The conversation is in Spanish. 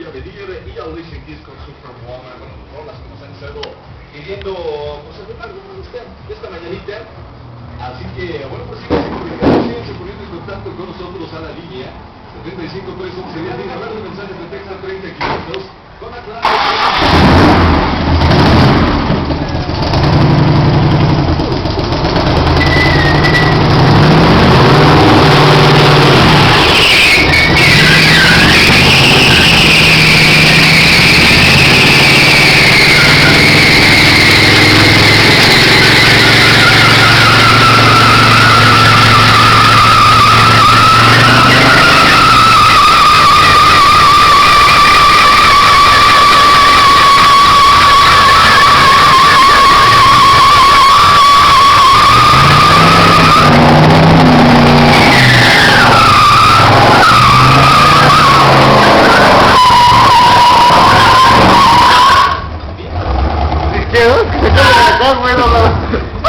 a venir y Alicia Keys con Superwoman, bueno, rolas que nos han estado queriendo pues, a lo largo de esta mañanita. Así que, bueno, pues síganse poniendo en contacto con nosotros a la línea 75 311 10 a ver los mensajes de texto 30 500 con la clave. ¿Qué? ¿Qué?